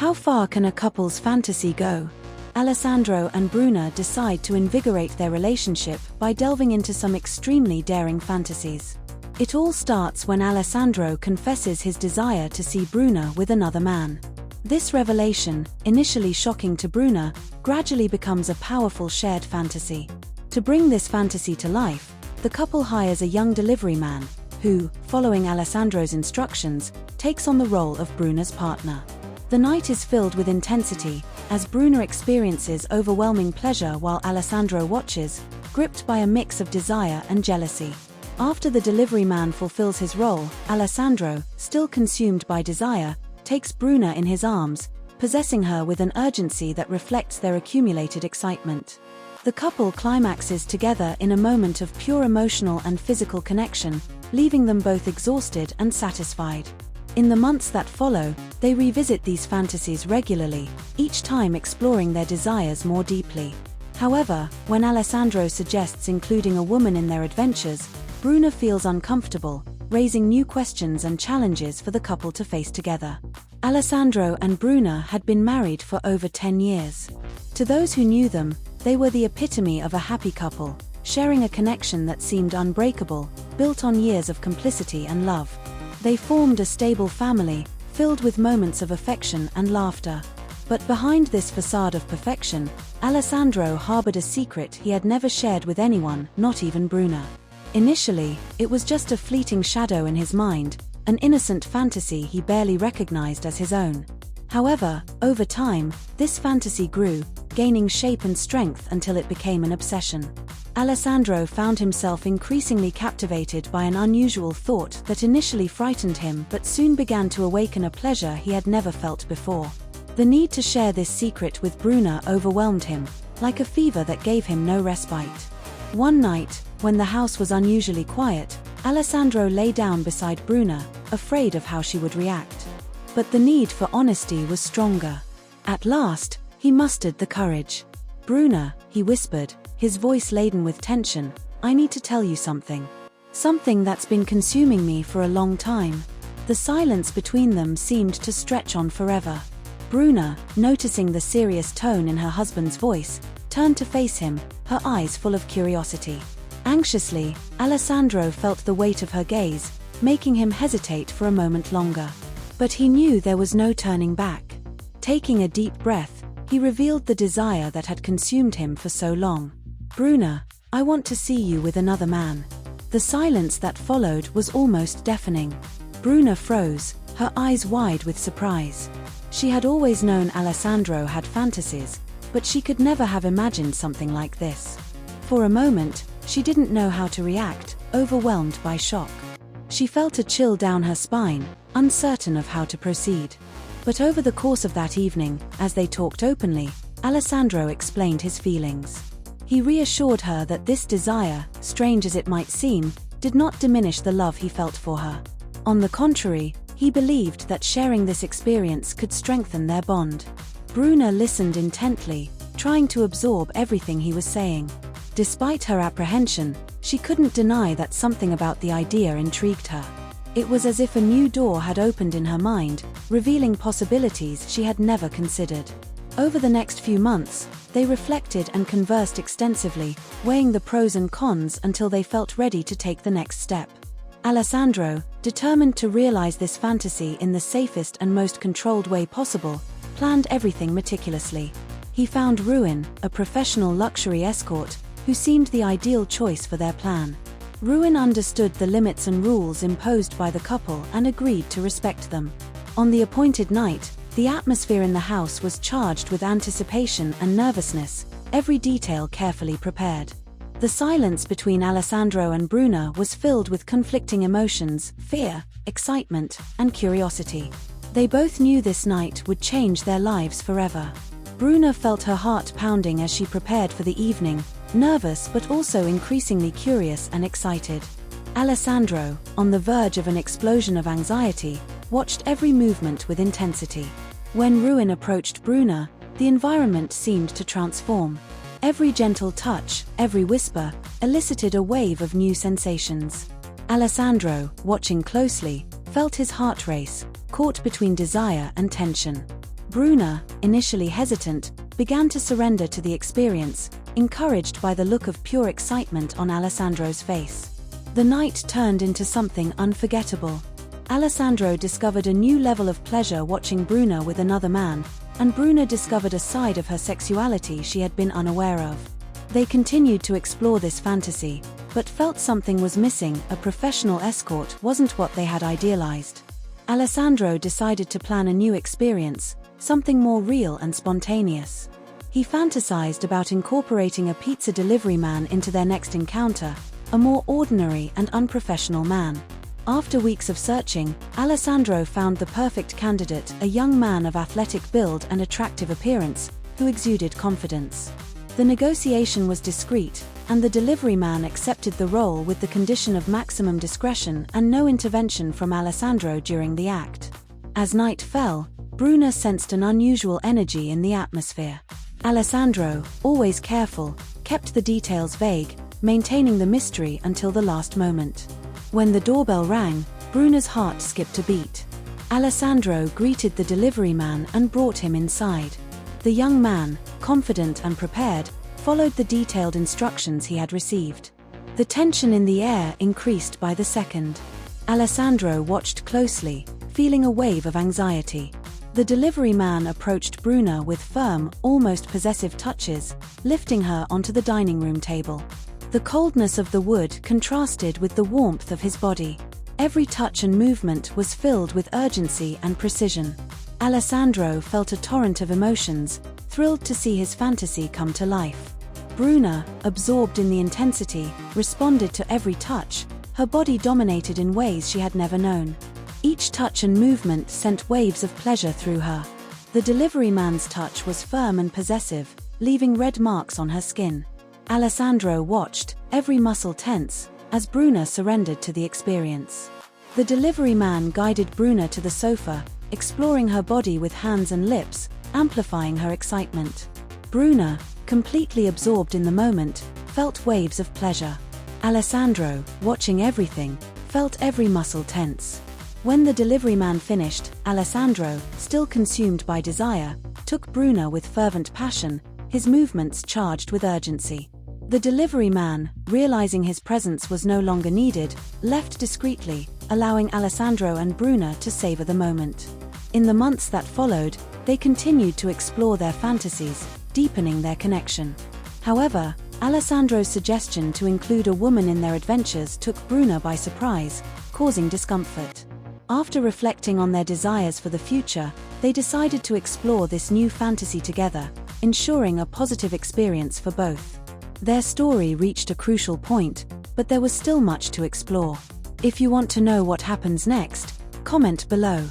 How far can a couple's fantasy go? Alessandro and Bruna decide to invigorate their relationship by delving into some extremely daring fantasies. It all starts when Alessandro confesses his desire to see Bruna with another man. This revelation, initially shocking to Bruna, gradually becomes a powerful shared fantasy. To bring this fantasy to life, the couple hires a young delivery man, who, following Alessandro's instructions, takes on the role of Bruna's partner. The night is filled with intensity, as Bruna experiences overwhelming pleasure while Alessandro watches, gripped by a mix of desire and jealousy. After the delivery man fulfills his role, Alessandro, still consumed by desire, takes Bruna in his arms, possessing her with an urgency that reflects their accumulated excitement. The couple climaxes together in a moment of pure emotional and physical connection, leaving them both exhausted and satisfied. In the months that follow, they revisit these fantasies regularly, each time exploring their desires more deeply. However, when Alessandro suggests including a woman in their adventures, Bruna feels uncomfortable, raising new questions and challenges for the couple to face together. Alessandro and Bruna had been married for over 10 years. To those who knew them, they were the epitome of a happy couple, sharing a connection that seemed unbreakable, built on years of complicity and love. They formed a stable family, filled with moments of affection and laughter. But behind this facade of perfection, Alessandro harbored a secret he had never shared with anyone, not even Bruna. Initially, it was just a fleeting shadow in his mind, an innocent fantasy he barely recognized as his own. However, over time, this fantasy grew, gaining shape and strength until it became an obsession. Alessandro found himself increasingly captivated by an unusual thought that initially frightened him but soon began to awaken a pleasure he had never felt before. The need to share this secret with Bruna overwhelmed him, like a fever that gave him no respite. One night, when the house was unusually quiet, Alessandro lay down beside Bruna, afraid of how she would react. But the need for honesty was stronger. At last, he mustered the courage. "Bruna," he whispered, his voice laden with tension, "I need to tell you something. Something that's been consuming me for a long time." The silence between them seemed to stretch on forever. Bruna, noticing the serious tone in her husband's voice, turned to face him, her eyes full of curiosity. Anxiously, Alessandro felt the weight of her gaze, making him hesitate for a moment longer. But he knew there was no turning back. Taking a deep breath, he revealed the desire that had consumed him for so long. "Bruna, I want to see you with another man." The silence that followed was almost deafening. Bruna froze, her eyes wide with surprise. She had always known Alessandro had fantasies, but she could never have imagined something like this. For a moment, she didn't know how to react, overwhelmed by shock. She felt a chill down her spine, uncertain of how to proceed. But over the course of that evening, as they talked openly, Alessandro explained his feelings. He reassured her that this desire, strange as it might seem, did not diminish the love he felt for her. On the contrary, he believed that sharing this experience could strengthen their bond. Bruna listened intently, trying to absorb everything he was saying. Despite her apprehension, she couldn't deny that something about the idea intrigued her. It was as if a new door had opened in her mind, revealing possibilities she had never considered. Over the next few months, they reflected and conversed extensively, weighing the pros and cons until they felt ready to take the next step. Alessandro, determined to realize this fantasy in the safest and most controlled way possible, planned everything meticulously. He found Ruin, a professional luxury escort, who seemed the ideal choice for their plan. Ruin understood the limits and rules imposed by the couple and agreed to respect them. On the appointed night, the atmosphere in the house was charged with anticipation and nervousness, every detail carefully prepared. The silence between Alessandro and Bruna was filled with conflicting emotions, fear, excitement, and curiosity. They both knew this night would change their lives forever. Bruna felt her heart pounding as she prepared for the evening, nervous but also increasingly curious and excited. Alessandro, on the verge of an explosion of anxiety, watched every movement with intensity. When Ruin approached Bruna, the environment seemed to transform. Every gentle touch, every whisper, elicited a wave of new sensations. Alessandro, watching closely, felt his heart race, caught between desire and tension. Bruna, initially hesitant, began to surrender to the experience, encouraged by the look of pure excitement on Alessandro's face. The night turned into something unforgettable. Alessandro discovered a new level of pleasure watching Bruna with another man, and Bruna discovered a side of her sexuality she had been unaware of. They continued to explore this fantasy, but felt something was missing. A professional escort wasn't what they had idealized. Alessandro decided to plan a new experience, something more real and spontaneous. He fantasized about incorporating a pizza delivery man into their next encounter, a more ordinary and unprofessional man. After weeks of searching, Alessandro found the perfect candidate, a young man of athletic build and attractive appearance, who exuded confidence. The negotiation was discreet, and the delivery man accepted the role with the condition of maximum discretion and no intervention from Alessandro during the act. As night fell, Bruna sensed an unusual energy in the atmosphere. Alessandro, always careful, kept the details vague, maintaining the mystery until the last moment. When the doorbell rang, Bruna's heart skipped a beat. Alessandro greeted the delivery man and brought him inside. The young man, confident and prepared, followed the detailed instructions he had received. The tension in the air increased by the second. Alessandro watched closely, feeling a wave of anxiety. The delivery man approached Bruna with firm, almost possessive touches, lifting her onto the dining room table. The coldness of the wood contrasted with the warmth of his body. Every touch and movement was filled with urgency and precision. Alessandro felt a torrent of emotions, thrilled to see his fantasy come to life. Bruna, absorbed in the intensity, responded to every touch, her body dominated in ways she had never known. Each touch and movement sent waves of pleasure through her. The delivery man's touch was firm and possessive, leaving red marks on her skin. Alessandro watched, every muscle tense, as Bruna surrendered to the experience. The delivery man guided Bruna to the sofa, exploring her body with hands and lips, amplifying her excitement. Bruna, completely absorbed in the moment, felt waves of pleasure. Alessandro, watching everything, felt every muscle tense. When the delivery man finished, Alessandro, still consumed by desire, took Bruna with fervent passion, his movements charged with urgency. The delivery man, realizing his presence was no longer needed, left discreetly, allowing Alessandro and Bruna to savor the moment. In the months that followed, they continued to explore their fantasies, deepening their connection. However, Alessandro's suggestion to include a woman in their adventures took Bruna by surprise, causing discomfort. After reflecting on their desires for the future, they decided to explore this new fantasy together, ensuring a positive experience for both. Their story reached a crucial point, but there was still much to explore. If you want to know what happens next, comment below.